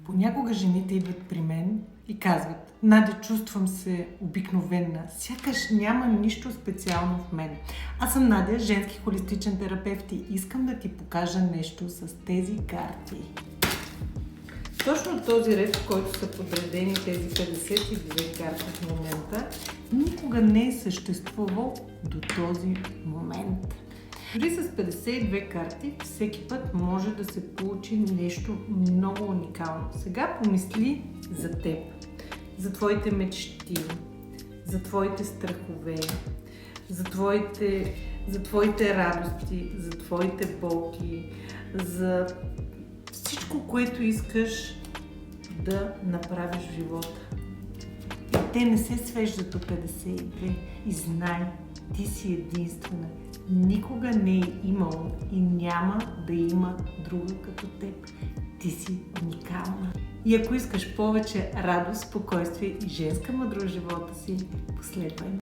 Понякога жените идват при мен и казват: Надя, чувствам се обикновена, сякаш няма нищо специално в мен. Аз съм Надя, женски холистичен терапевт и искам да ти покажа нещо с тези карти. Точно този ред, в който са подредени тези 52 карти в момента, никога не е съществувал до този момент. Дори с 52 карти всеки път може да се получи нещо много уникално. Сега помисли за теб, за твоите мечти, за твоите страхове, за твоите радости, за твоите болки, за всичко, което искаш да направиш в живота. И те не се свеждат до 52. И знай, ти си единствена. Никога не е имало и няма да има друга като теб. Ти си уникална. И ако искаш повече радост, спокойствие и женска мъдрост в живота си, последвай ме.